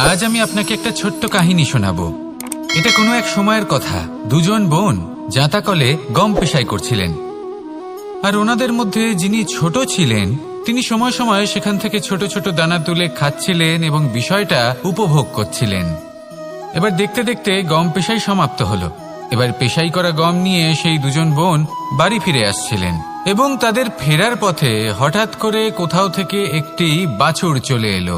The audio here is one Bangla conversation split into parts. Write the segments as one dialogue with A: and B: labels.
A: আজ আমি আপনাকে একটা ছোট্ট কাহিনী শোনাবো। এটা কোনো এক সময়ের কথা। দুজন বোন জাঁতাকলে গম পেশাই করছিলেন, আর ওনাদের মধ্যে যিনি ছোট ছিলেন তিনি সময় সময় সেখান থেকে ছোট ছোট দানা তুলে খাচ্ছিলেন এবং বিষয়টা উপভোগ করছিলেন। এবার দেখতে দেখতে গম পেশাই সমাপ্ত হলো। এবার পেশাই করা গম নিয়ে সেই দুজন বোন বাড়ি ফিরে আসছিলেন এবং তাদের ফেরার পথে হঠাৎ করে কোথাও থেকে একটি বাছুর চলে এলো।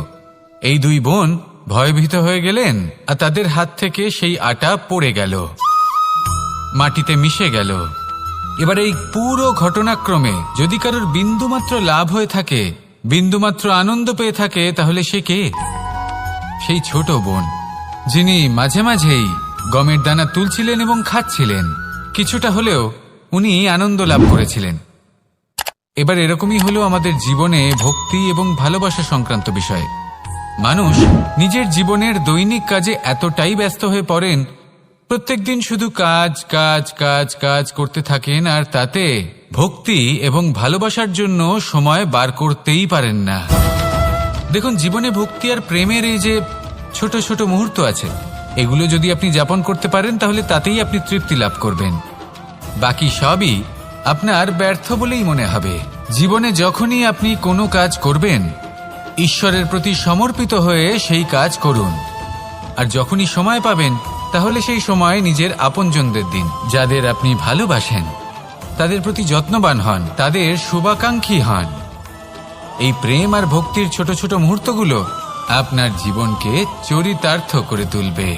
A: এই দুই বোন ভয়ভীত হয়ে গেলেন আর তাদের হাত থেকে সেই আটা পড়ে গেল, মাটিতে মিশে গেল। এবার এই পুরো ঘটনাক্রমে যদি কারোর বিন্দুমাত্র লাভ হয়ে থাকে, বিন্দুমাত্র আনন্দ পেয়ে থাকে, তাহলে সে কে? সেই ছোট বোন, যিনি মাঝে মাঝেই গমের দানা তুলছিলেন এবং খাচ্ছিলেন। কিছুটা হলেও উনি আনন্দ লাভ করেছিলেন। এবার এরকমই হলো আমাদের জীবনে ভক্তি এবং ভালোবাসা সংক্রান্ত বিষয়ে। মানুষ নিজের জীবনের দৈনিক কাজে এতটাই ব্যস্ত হয়ে পড়েন, প্রত্যেকদিন শুধু কাজ কাজ কাজ কাজ করতে থাকেন, আর তাতে ভক্তি এবং ভালোবাসার জন্য সময় বার করতেই পারেন না। দেখুন, জীবনে ভক্তি আর প্রেমের এই যে ছোট ছোট মুহূর্ত আছে, এগুলো যদি আপনি যাপন করতে পারেন তাহলে তাতেই আপনি তৃপ্তি লাভ করবেন। বাকি সবই আপনার ব্যর্থ বলেই মনে হবে। জীবনে যখনই আপনি কোনো কাজ করবেন, ঈশ্বরের প্রতি সমর্পিত হয়ে সেই কাজ করুন। আর যখনই সময় পাবেন, তাহলে সেই সময় নিজের আপনজনদের দিন। যাদের আপনি ভালোবাসেন তাদের প্রতি যত্নবান হন, তাদের শুভাকাঙ্ক্ষী হন। এই প্রেম আর ভক্তির ছোট ছোট মুহূর্তগুলো আপনার জীবনকে চরিতার্থ করে তুলবে।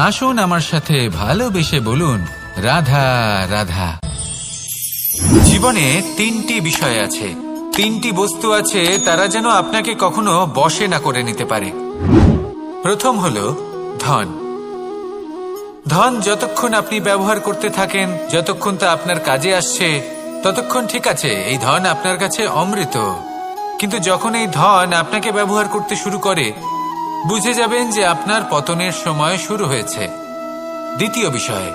A: আসুন আমার সাথে ভালোবেসে বলুন, রাধা রাধা। জীবনে তিনটি বিষয় আছে, তিনটি বস্তু আছে, তারা যেন আপনাকে কখনো বশে না করে নিতে পারে। প্রথম হলো ধন। ধন যতক্ষণ আপনি ব্যবহার করতে থাকেন, যতক্ষণ তা আপনার কাজে আসছে, ততক্ষণ ঠিক আছে, এই ধন আপনার কাছে অমৃত। কিন্তু যখন এই ধন আপনাকে ব্যবহার করতে শুরু করে, বুঝে যাবেন যে আপনার পতনের সময় শুরু হয়েছে। দ্বিতীয় বিষয়,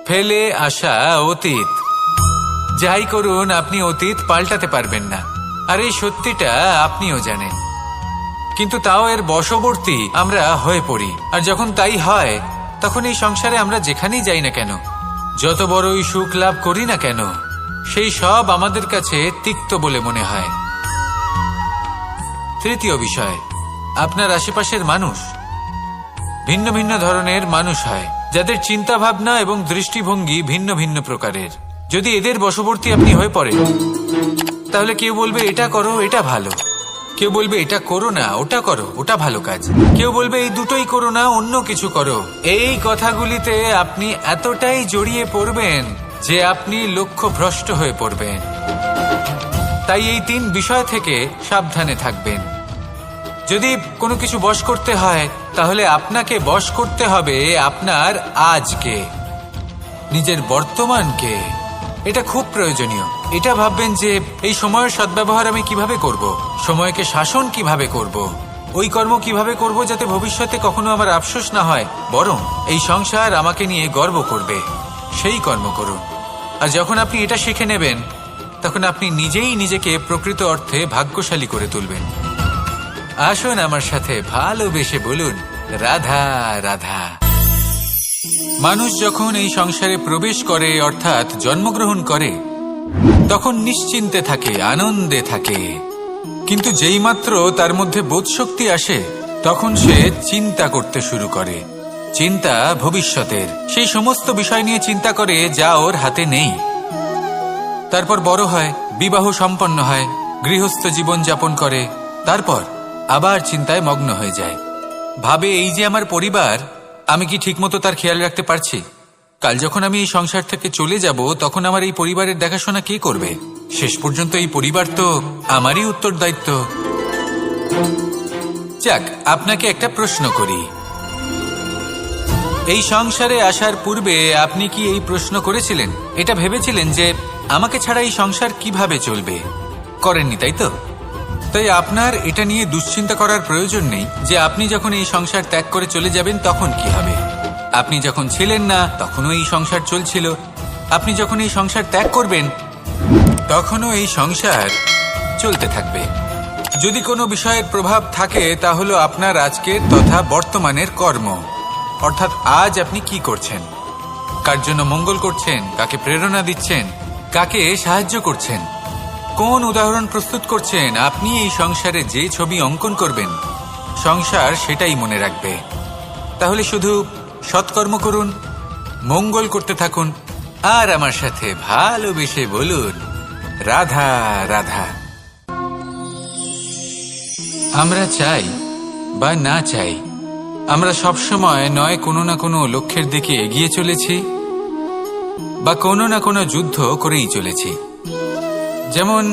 A: ফেলে আসা অতীত। যাই করুন, আপনি অতীত পাল্টাতে পারবেন না, আর এই সত্যিটা আপনিও জানেন। কিন্তু তাও এর বশবর্তী আমরা হয়ে পড়ি। আর যখন তাই হয়, তখন এই সংসারে আমরা যেখানেই যাই না কেন, যত বড়ই সুখ লাভ করি না কেন, সেই সব আমাদের কাছে তিক্ত বলে মনে হয়। তৃতীয় বিষয়, আপনার আশেপাশের মানুষ ভিন্ন ভিন্ন ধরনের মানুষ হয়, যাদের চিন্তা ভাবনা এবং দৃষ্টিভঙ্গি ভিন্ন ভিন্ন প্রকারের। যদি এদের বশবর্তী আপনি হয়ে পড়েন, তাহলে কেউ বলবে এটা করো, এটা ভালো। কেউ বলবে এটা করো না, ওটা করো, ওটা ভালো কাজ। কেউ বলবে এই দুটোই করো না, অন্য কিছু করো। এই কথাগুলিতে আপনি এতটাই জড়িয়ে পড়বেন যে আপনি লক্ষ্যভ্রষ্ট হয়ে পড়বেন। তাই এই তিন বিষয় থেকে সাবধানে থাকবেন। যদি কোনো কিছু বশ করতে হয়, তাহলে আপনাকে বশ করতে হবে আপনার আজকে, নিজের বর্তমানকে। এটা খুব প্রয়োজনীয়। এটা ভাববেন যে এই সময়ের সদ্ব্যবহার আমি কিভাবে করব, সময়কে শাসন কিভাবে করব, ওই কর্ম কিভাবে করব যাতে ভবিষ্যতে কখনো আমার আফসোস না হয়, বরং এই সংসার আমাকে নিয়ে গর্ব করবে, সেই কর্ম করুন। আর যখন আপনি এটা শিখে নেবেন, তখন আপনি নিজেই নিজেকে প্রকৃত অর্থে ভাগ্যশালী করে তুলবেন। আসুন আমার সাথে ভালোবেসে বলুন, রাধা রাধা। মানুষ যখন এই সংসারে প্রবেশ করে, অর্থাৎ জন্মগ্রহণ করে, তখন নিশ্চিন্তে থাকে, আনন্দে থাকে। কিন্তু যেইমাত্র তার মধ্যে বোধশক্তি আসে, তখন সে চিন্তা করতে শুরু করে। চিন্তা ভবিষ্যতের, সেই সমস্ত বিষয় নিয়ে চিন্তা করে যা ওর হাতে নেই। তারপর বড় হয়, বিবাহ সম্পন্ন হয়, গৃহস্থ জীবন যাপন করে, তারপর আবার চিন্তায় মগ্ন হয়ে যায়। ভাবে এই যে আমার পরিবার, আমি কি ঠিকমতো তার খেয়াল রাখতে পারছি? কাল যখন আমি এই সংসার থেকে চলে যাব, তখন আমার এই পরিবারের দেখাশোনা কে করবে? শেষ পর্যন্ত এই পরিবার তো আমারই উত্তরদায়িত্ব। যাক, আপনাকে একটা প্রশ্ন করি। এই সংসারে আসার পূর্বে আপনি কি এই প্রশ্ন করেছিলেন, এটা ভেবেছিলেন যে আমাকে ছাড়া এই সংসার কিভাবে চলবে? করেননি, তাই তো? তাই আপনার এটা নিয়ে দুশ্চিন্তা করার প্রয়োজন নেই যে আপনি যখন এই সংসার ত্যাগ করে চলে যাবেন তখন কি হবে। আপনি যখন ছিলেন না, তখনও এই সংসার চলছিল। আপনি যখন এই সংসার ত্যাগ করবেন, তখনও এই সংসার চলতে থাকবে। যদি কোনো বিষয়ের প্রভাব থাকে তা হলো আপনার আজকের তথা বর্তমানের কর্ম, অর্থাৎ আজ আপনি কি করছেন, কার জন্য মঙ্গল করছেন, কাকে প্রেরণা দিচ্ছেন, কাকে সাহায্য করছেন, কোন উদাহরণ প্রস্তুত করছেন। আপনি এই সংসারে যে ছবি অঙ্কন করবেন, সংসার সেটাই মনে রাখবে। তাহলে শুধু সৎকর্ম করুন, মঙ্গল করতে থাকুন, আর আমার সাথে ভালোবেসে বলুন, রাধা রাধা। আমরা চাই বা না চাই, আমরা সবসময় নয় কোনো না কোনো লক্ষ্যের দিকে এগিয়ে চলেছি বা কোনো না কোনো যুদ্ধ করেই চলেছি। যেমন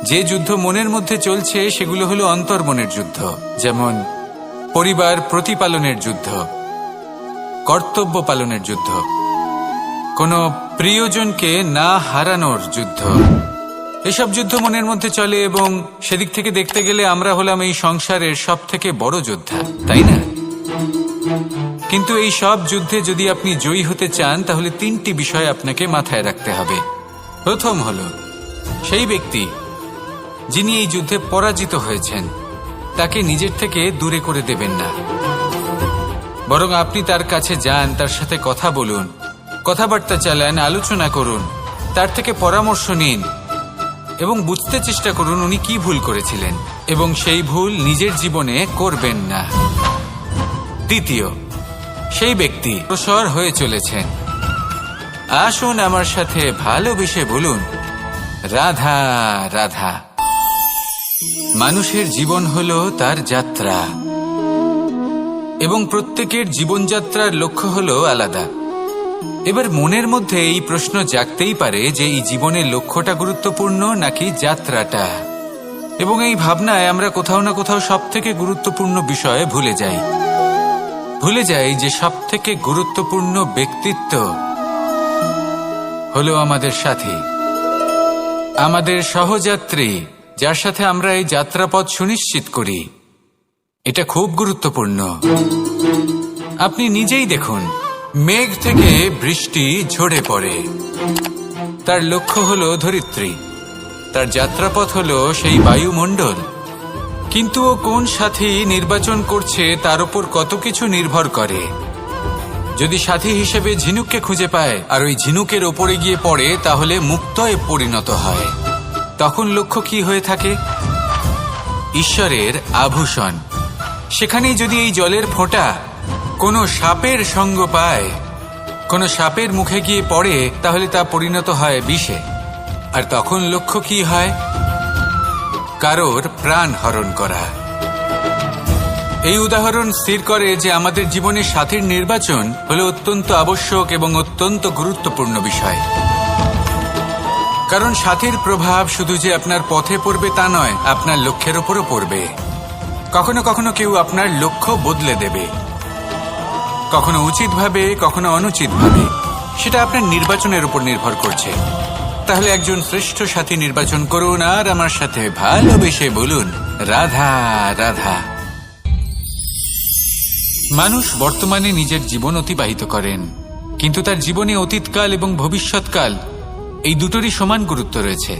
A: যে যুদ্ধ মনের মধ্যে চলছে সেগুলো হলো অন্তর্মনের যুদ্ধ, যেমন পরিবার প্রতিপালনের যুদ্ধ, কর্তব্য পালনের যুদ্ধ, কোনো প্রিয়জনকে না হারানোর যুদ্ধ। এসব যুদ্ধ মনের মধ্যে চলে এবং সেদিক থেকে দেখতে গেলে আমরা হলাম এই সংসারের সব থেকে বড় যোদ্ধা, তাই না? কিন্তু এই সব যুদ্ধে যদি আপনি জয়ী হতে চান তাহলে তিনটি বিষয় আপনাকে মাথায় রাখতে হবে। প্রথম হলো, সেই ব্যক্তি যিনি এই যুদ্ধে পরাজিত হয়েছেন তাকে নিজের থেকে দূরে করে দেবেন না, বরং আপনি তার কাছে যান, তার সাথে কথা বলুন, কথাবার্তা চালান, আলোচনা করুন, তার থেকে পরামর্শ নিন এবং বুঝতে চেষ্টা করুন উনি কি ভুল করেছিলেন এবং সেই ভুল নিজের জীবনে করবেন না। দ্বিতীয়, সেই ব্যক্তি অগ্রসর হয়ে চলেছেন, আসুন আমার সাথে ভালোবেসে বলুন, রাধা রাধা। মানুষের জীবন হলো তার যাত্রা এবং প্রত্যেকের জীবনযাত্রার লক্ষ্য হলো আলাদা। এবার মনের মধ্যে এই প্রশ্ন জাগতেই পারে যে এই জীবনের লক্ষ্যটা গুরুত্বপূর্ণ নাকি যাত্রাটা, এবং এই ভাবনায় আমরা কোথাও না কোথাও সব থেকে গুরুত্বপূর্ণ বিষয়ে ভুলে যাই যে সব থেকে গুরুত্বপূর্ণ ব্যক্তিত্ব হলো আমাদের সাথী, আমাদের সহযাত্রী, যার সাথে আমরা এই যাত্রাপথ সুনিশ্চিত করি। এটা খুব গুরুত্বপূর্ণ। আপনি নিজেই দেখুন, মেঘ থেকে বৃষ্টি ঝরে পড়ে, তার লক্ষ্য হলো ধরিত্রী, তার যাত্রাপথ হলো সেই বায়ুমণ্ডল। কিন্তু ও কোন সাথী নির্বাচন করছে তার উপর কত কিছু নির্ভর করে। যদি সাথী হিসেবে ঝিনুককে খুঁজে পায় আর ওই ঝিনুকের ওপরে গিয়ে পড়ে তাহলে মুক্তয়ে পরিণত হয়। তখন লক্ষ্য কি হয়ে থাকে? ঈশ্বরের আভূষণ। সেখানেই যদি এই জলের ফোঁটা কোনো সাপের সঙ্গ পায়, কোনো সাপের মুখে গিয়ে পড়ে, তাহলে তা পরিণত হয় বিষে। আর তখন লক্ষ্য কি হয়? কারোর প্রাণ হরণ করা। এই উদাহরণ স্থির করে যে আমাদের জীবনে সাথীর নির্বাচন হলো অত্যন্ত আবশ্যক এবং অত্যন্ত গুরুত্বপূর্ণ বিষয়। কারণ সাথীর প্রভাব শুধু যে আপনার পথে পড়বে তা নয়, আপনার লক্ষ্যের ওপরও পড়বে। কখনো কখনো কেউ আপনার লক্ষ্য বদলে দেবে, কখনো উচিতভাবে, কখনো অনুচিতভাবে। সেটা আপনার নির্বাচনের উপর নির্ভর করছে। তাহলে একজন শ্রেষ্ঠ সাথী নির্বাচন করুন আর আমার সাথে ভালোবেসে বলুন, রাধা রাধা। মানুষ বর্তমানে নিজের জীবন অতিবাহিত করেন, কিন্তু তার জীবনে অতীতকাল এবং ভবিষ্যৎকাল এই দুটোরই সমান গুরুত্ব রয়েছে।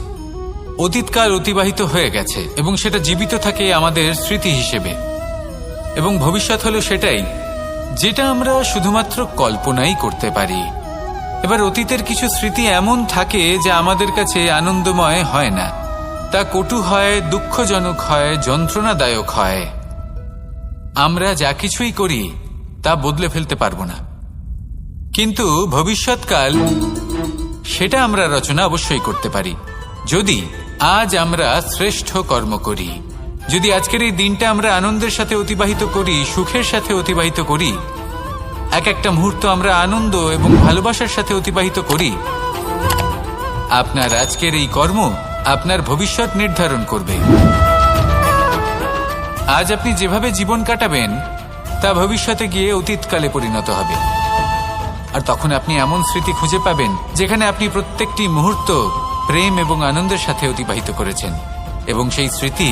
A: অতীতকাল অতিবাহিত হয়ে গেছে এবং সেটা জীবিত থাকে আমাদের স্মৃতি হিসেবে, এবং ভবিষ্যৎ হলো সেটাই যেটা আমরা শুধুমাত্র কল্পনাই করতে পারি। এবার অতীতের কিছু স্মৃতি এমন থাকে যা আমাদের কাছে আনন্দময় হয় না, তা কটু হয়, দুঃখজনক হয়, যন্ত্রণাদায়ক হয়। আমরা যা কিছুই করি তা বদলে ফেলতে পারবো না, কিন্তু ভবিষ্যৎকাল সেটা আমরা রচনা অবশ্যই করতে পারি যদি আজ আমরা শ্রেষ্ঠ কর্ম করি। যদি আজকের এই দিনটা আমরা আনন্দের সাথে অতিবাহিত করি, সুখের সাথে অতিবাহিত করি, এক একটা মুহূর্ত আমরা আনন্দ এবং ভালোবাসার সাথে অতিবাহিত করি, আপনার আজকের এই কর্ম আপনার ভবিষ্যৎ নির্ধারণ করবে। আজ আপনি যেভাবে জীবন কাটাবেন তা ভবিষ্যতে গিয়ে অতীতকালে পরিণত হবে। আর তখন আপনি এমন স্মৃতি খুঁজে পাবেন যেখানে আপনি প্রত্যেকটি মুহূর্ত প্রেম এবং আনন্দের সাথে অতিবাহিত করেছেন, এবং সেই স্মৃতি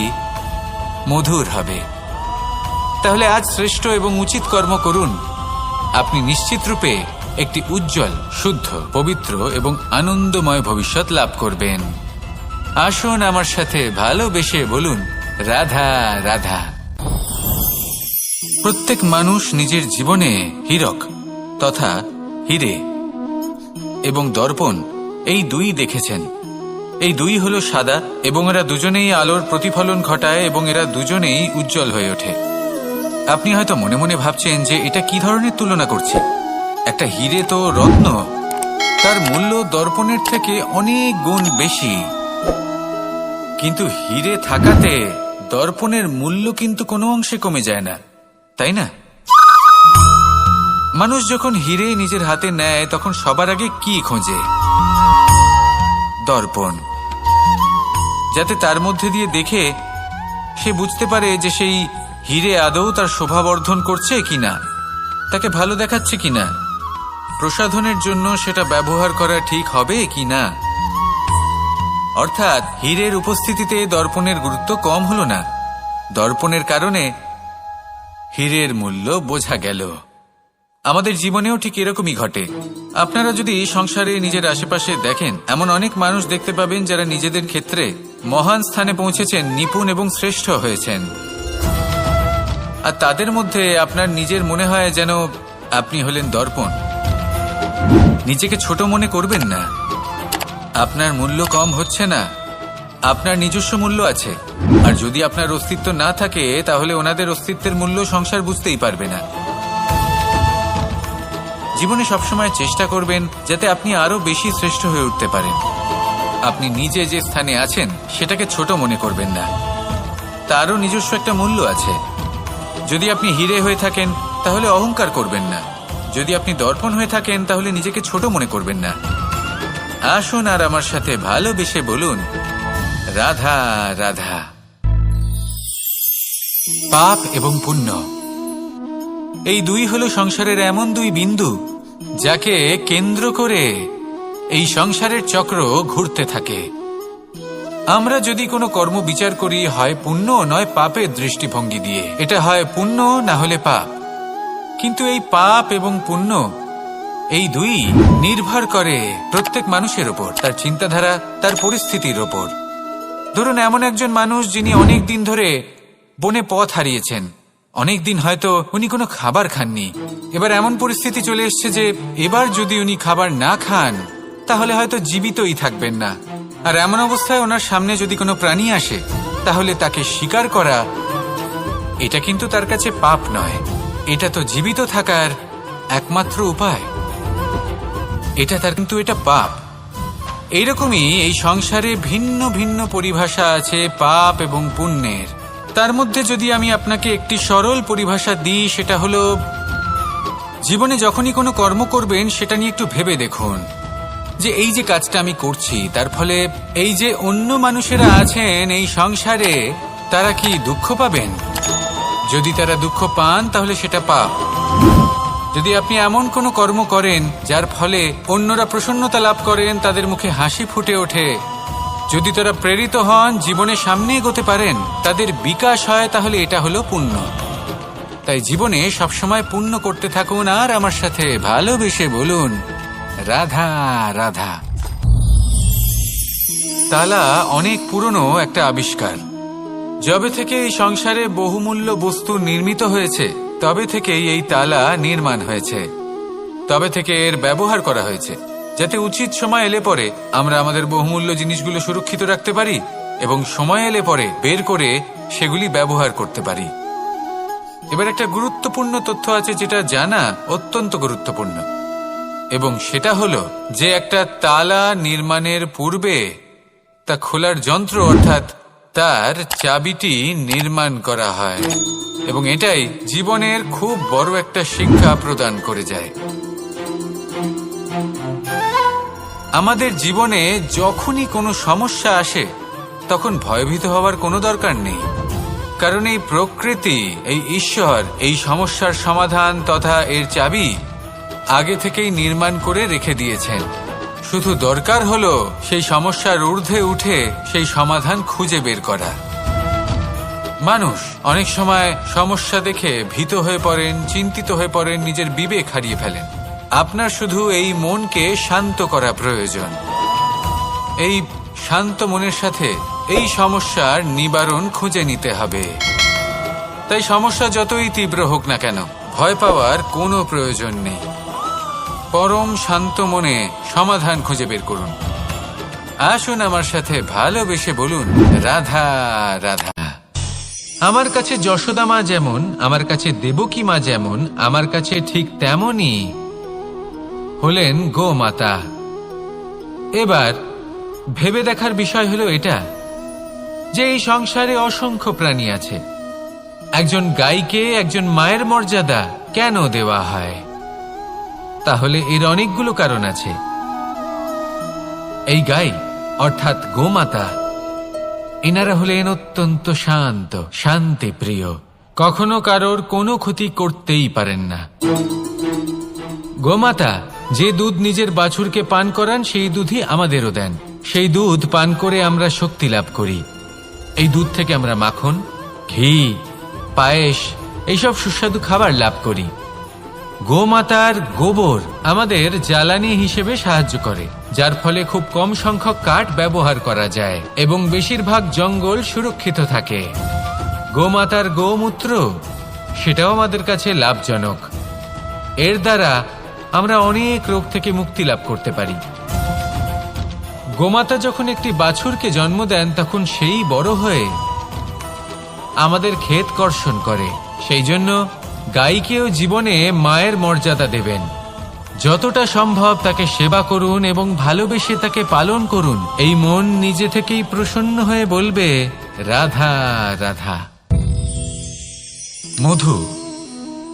A: মধুর হবে। তাহলে আজ শ্রেষ্ঠ এবং উচিত কর্ম করুন। আপনি নিশ্চিত রূপে একটি উজ্জ্বল, শুদ্ধ, পবিত্র এবং আনন্দময় ভবিষ্যৎ লাভ করবেন। আসুন আমার সাথে ভালোবেসে বলুন, রাধা রাধা। প্রত্যেক মানুষ নিজের জীবনে হীরক তথা হীরে এবং দর্পণ এই দুই দেখেছেন। এই দুই হলো সাদা এবং এরা দুজনেই আলোর প্রতিফলন ঘটায় এবং এরা দুজনেই উজ্জ্বল হয়ে ওঠে। আপনি হয়তো মনে মনে ভাবছেন যে এটা কি ধরনের তুলনা করছে। একটা হীরে তো রত্ন, তার মূল্য দর্পণের থেকে অনেক গুণ বেশি। কিন্তু হীরে থাকাতে দর্পণের মূল্য কিন্তু কোনো অংশে কমে যায় না, তাই না? মানুষ যখন হীরে নিজের হাতে নেয় তখন সবার আগে কি খোঁজে? দর্পণ, যাতে তার মধ্যে দিয়ে দেখে সে বুঝতে পারে যে সেই হীরে আদৌ তার শোভাবর্ধন করছে কিনা, তাকে ভালো দেখাচ্ছে কিনা, প্রসাধনের জন্য সেটা ব্যবহার করা ঠিক হবে কিনা। অর্থাৎ হীরের উপস্থিতিতে দর্পণের গুরুত্ব কম হলো না, দর্পণের কারণে হীরের মূল্য বোঝা গেল। আমাদের জীবনেও ঠিক এরকমই ঘটে। আপনারা যদি সংসারে নিজের আশেপাশে দেখেন, এমন অনেক মানুষ দেখতে পাবেন যারা নিজেদের ক্ষেত্রে মহান স্থানে পৌঁছেছেন, নিপুণ এবং শ্রেষ্ঠ হয়েছেন। আর তাদের মধ্যে আপনার নিজের মনে হয় যেন আপনি হলেন দর্পণ। নিজেকে ছোট মনে করবেন না। আপনার মূল্য কম হচ্ছে না, আপনার নিজস্ব মূল্য আছে। আর যদি আপনার অস্তিত্ব না থাকে তাহলে ওনাদের অস্তিত্বের মূল্য সংসার বুঝতেই পারবে না। জীবনে সবসময় চেষ্টা করবেন যাতে আপনি আরো বেশি শ্রেষ্ঠ হয়ে উঠতে পারেন। আপনি নিজে যে স্থানে আছেন সেটাকে ছোট মনে করবেন না, তারও নিজস্ব একটা মূল্য আছে। যদি আপনি হীরে হয়ে থাকেন তাহলে অহংকার করবেন না, যদি আপনি দর্পণ হয়ে থাকেন তাহলে নিজেকে ছোট মনে করবেন না। আসুন আর আমার সাথে ভালোবেসে বলুন, রাধা রাধা। পাপ এবং পুণ্য এই দুই হলো সংসারের এমন দুই বিন্দু যাকে কেন্দ্র করে এই সংসারের চক্র ঘুরতে থাকে। আমরা যদি কোনো কর্ম বিচার করি, হয় পুণ্য নয় পাপের দৃষ্টিভঙ্গি দিয়ে, এটা হয় পুণ্য না হলে পাপ। কিন্তু এই পাপ এবং পুণ্য এই দুই নির্ভর করে প্রত্যেক মানুষের ওপর, তার চিন্তাধারা, তার পরিস্থিতির ওপর। ধরুন এমন একজন মানুষ যিনি অনেক দিন ধরে বনে পথ হারিয়েছেন, অনেক দিন হয়তো উনি কোনো খাবার খাননি। এবার এমন পরিস্থিতি চলে এসছে যে এবার যদি উনি খাবার না খান তাহলে হয়তো জীবিতই থাকবেন না। আর এমন অবস্থায় ওনার সামনে যদি কোনো প্রাণী আসে তাহলে তাকে শিকার করা, এটা কিন্তু তার কাছে পাপ নয়, এটা তো জীবিত থাকার একমাত্র উপায়। এটা তার কিন্তু এটা পাপ। এইরকমই এই সংসারে ভিন্ন ভিন্ন পরিভাষা আছে পাপ এবং পুণ্যের। তার মধ্যে যদি আমি আপনাকে একটি সরল পরিভাষা দিই, সেটা হলো জীবনে যখনই কোনো কর্ম করবেন সেটা নিয়ে একটু ভেবে দেখুন যে এই যে কাজটা আমি করছি তার ফলে এই যে অন্য মানুষেরা আছেন এই সংসারে তারা কি দুঃখ পাবেন? যদি তারা দুঃখ পান তাহলে সেটা পাপ। যদি আপনি এমন কোনো কর্ম করেন যার ফলে অন্যরা প্রসন্নতা লাভ করেন, তাদের মুখে হাসি ফুটে ওঠে, যদি তারা প্রেরিত হন, জীবনে সামনে এগোতে পারেন, তাদের বিকাশ হয়, তাহলে এটা হলো পুণ্য। তাই জীবনে সবসময় পুণ্য করতে থাকুন আর আমার সাথে ভালোবেসে বলুন, রাধা রাধা। তালা অনেক পুরনো একটা আবিষ্কার। যবে থেকে এই সংসারে বহুমূল্য বস্তু নির্মিত হয়েছে তবে থেকেই এই তালা নির্মাণ হয়েছে, তবে থেকে এর ব্যবহার করা হয়েছে যাতে উচিত সময় এলে পরে আমরা আমাদের বহুমূল্য জিনিসগুলো সুরক্ষিত রাখতে পারি এবং সময় এলে পরে বের করে সেগুলি ব্যবহার করতে পারি। এবার একটা গুরুত্বপূর্ণ তথ্য আছে যেটা জানা অত্যন্ত গুরুত্বপূর্ণ, এবং সেটা হলো যে একটা তালা নির্মাণের পূর্বে তা খোলার যন্ত্র অর্থাৎ তার চাবিটি নির্মাণ করা হয়, এবং এটাই জীবনের খুব বড় একটা শিক্ষা প্রদান করে যায়। আমাদের জীবনে যখনই কোনো সমস্যা আসে তখন ভয়ভীত হওয়ার কোনো দরকার নেই, কারণ এই প্রকৃতি, এই ঈশ্বর এই সমস্যার সমাধান তথা এর চাবি আগে থেকেই নির্মাণ করে রেখে দিয়েছেন। শুধু দরকার হলো সেই সমস্যার ঊর্ধ্বে উঠে সেই সমাধান খুঁজে বের করা। মানুষ অনেক সময় সমস্যা দেখে ভীত হয়ে পড়েন, চিন্তিত হয়ে পড়েন, নিজের বিবেক হারিয়ে ফেলেন। আপনার শুধু এই মনকে শান্ত করা প্রয়োজন। এই শান্ত মনের সাথে এই সমস্যার নিবারণ খুঁজে নিতে হবে। তাই সমস্যা যতই তীব্র হোক না কেন, ভয় পাওয়ার কোনো প্রয়োজন নেই। পরম শান্ত মনে সমাধান খুঁজে বের করুন। আসুন আমার সাথে ভালোবেসে বলুন, রাধা রাধা। আমার কাছে যশোদা মা যেমন, আমার কাছে দেবকী মা যেমন, আমার কাছে ঠিক তেমনই হলেন গোমাতা। এবার ভেবে দেখার বিষয় হলো এটা যে এই সংসারে অসংখ্য প্রাণী আছে। একজন গাইকে একজন মায়ের মর্যাদা কেন দেওয়া হয়? তাহলে এর অনেকগুলো কারণ আছে। এই গাই অর্থাৎ গোমাতা, এনারা হলেন অত্যন্ত শান্ত, শান্তিপ্রিয়, কখনো কারোর কোনো ক্ষতি করতেই পারেন না। গোমাতা যে দুধ নিজের বাছুরকে পান করান সেই দুধই আমাদেরও দেন। সেই দুধ পান করে আমরা শক্তি লাভ করি। এই দুধ থেকে আমরা মাখন, ঘি, পায়েস এইসব সুস্বাদু খাবার লাভ করি। গোমাতার গোবর আমাদের জ্বালানি হিসেবে সাহায্য করে, যার ফলে খুব কম সংখ্যক কাঠ ব্যবহার করা যায় এবং বেশিরভাগ জঙ্গল সুরক্ষিত থাকে। গোমাতার গোমূত্র সেটাও আমাদের কাছে লাভজনক। এর দ্বারা আমরা অনেক রোগ থেকে মুক্তি লাভ করতে পারি। গোমাতা যখন একটি বাছুরকে জন্ম দেন তখন সেই বড় হয়ে আমাদের ক্ষেত কর্ষণ করে। সেই জন্য গাইকেও জীবনে মায়ের মর্যাদা দেবেন। যতটা সম্ভব তাকে সেবা করুন এবং ভালোবেসে তাকে পালন করুন। এই মন নিজে থেকেই প্রসন্ন হয়ে বলবে, রাধা রাধা। মধু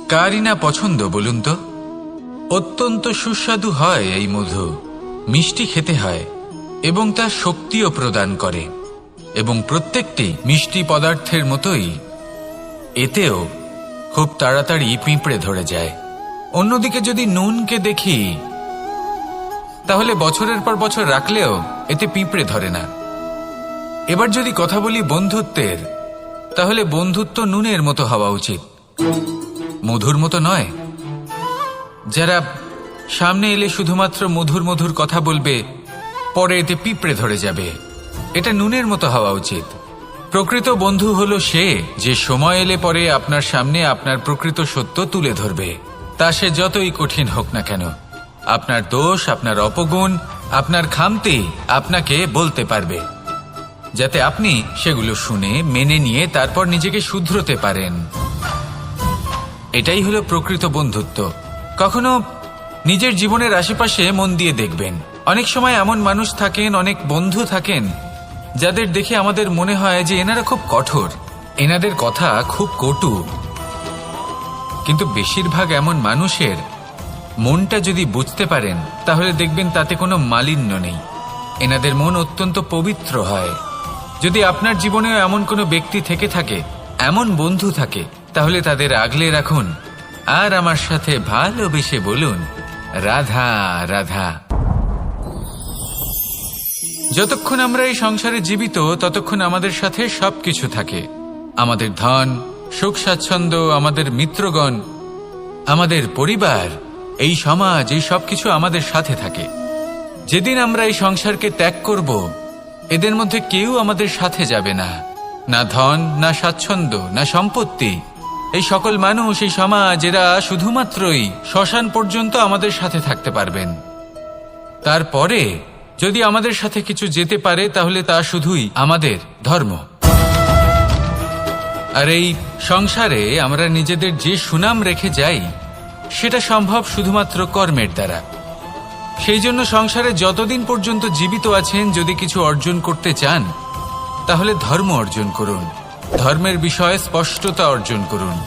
A: কারই না পছন্দ বলুন তো? অত্যন্ত সুস্বাদু হয় এই মধু, মিষ্টি খেতে হয় এবং তা শক্তিও প্রদান করে। এবং প্রত্যেকটি মিষ্টি পদার্থের মতোই এতেও খুব তাড়াতাড়ি পিঁপড়ে ধরে যায়। অন্যদিকে যদি নুনকে দেখি, তাহলে বছরের পর বছর রাখলেও এতে পিঁপড়ে ধরে না। এবার যদি কথা বলি বন্ধুত্বের, তাহলে বন্ধুত্ব নুনের মতো হওয়া উচিত, মধুর মতো নয়। যারা সামনে এলে শুধুমাত্র মধুর মধুর কথা বলবে, পরে এতে পিঁপড়ে ধরে যাবে, এটা নুনের মতো হওয়া উচিত। প্রকৃত বন্ধু হলো সে যে সময় এলে পরে আপনার সামনে আপনার প্রকৃত সত্য তুলে ধরবে, তা সে যতই কঠিন হোক না কেন। আপনার দোষ, আপনার অপগুণ, আপনার খামতি আপনাকে বলতে পারবে, যাতে আপনি সেগুলো শুনে মেনে নিয়ে তারপর নিজেকে শুধরোতে পারেন। এটাই হলো প্রকৃত বন্ধুত্ব। কখনো নিজের জীবনের আশেপাশে মন দিয়ে দেখবেন, অনেক সময় এমন মানুষ থাকেন, অনেক বন্ধু থাকেন, যাদের দেখে আমাদের মনে হয় যে এনারা খুব কঠোর, এনাদের কথা খুব কটু। কিন্তু বেশিরভাগ এমন মানুষের মনটা যদি বুঝতে পারেন, তাহলে দেখবেন তাতে কোনো মালিন্য নেই। এনাদের মন অত্যন্ত পবিত্র হয়। যদি আপনার জীবনেও এমন কোনো ব্যক্তি থেকে থাকে, এমন বন্ধু থাকে, তাহলে তাদের আগলে রাখুন আর আমার সাথে ভালোবেসে বলুন, রাধা রাধা। যতক্ষণ আমরা এই সংসারে জীবিত, ততক্ষণ আমাদের সাথে সবকিছু থাকে। আমাদের ধন, সুখ স্বাচ্ছন্দ্য, আমাদের মিত্রগণ, আমাদের পরিবার, এই সমাজ, এই সবকিছু আমাদের সাথে থাকে। যেদিন আমরা এই সংসারকে ত্যাগ করব, এদের মধ্যে কেউ আমাদের সাথে যাবে না। না ধন, না স্বাচ্ছন্দ্য, না সম্পত্তি। এই সকল মানুষ, এই সমাজ, এরা শুধুমাত্রই শ্মশান পর্যন্ত আমাদের সাথে থাকতে পারবেন। তারপরে যদি আমাদের সাথে কিছু যেতে পারে, তাহলে তা শুধুই আমাদের ধর্ম। আর এই সংসারে আমরা নিজেদের যে সুনাম রেখে যাই, সেটা সম্ভব শুধুমাত্র কর্মের দ্বারা। সেই জন্য সংসারে যতদিন পর্যন্ত জীবিত আছেন, যদি কিছু অর্জন করতে চান, তাহলে ধর্ম অর্জন করুন, ধর্মের বিষয়ে স্পষ্টতা অর্জন করুন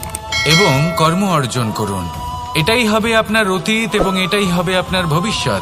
A: এবং কর্ম অর্জন করুন। এটাই হবে আপনার অতীত এবং এটাই হবে আপনার ভবিষ্যৎ।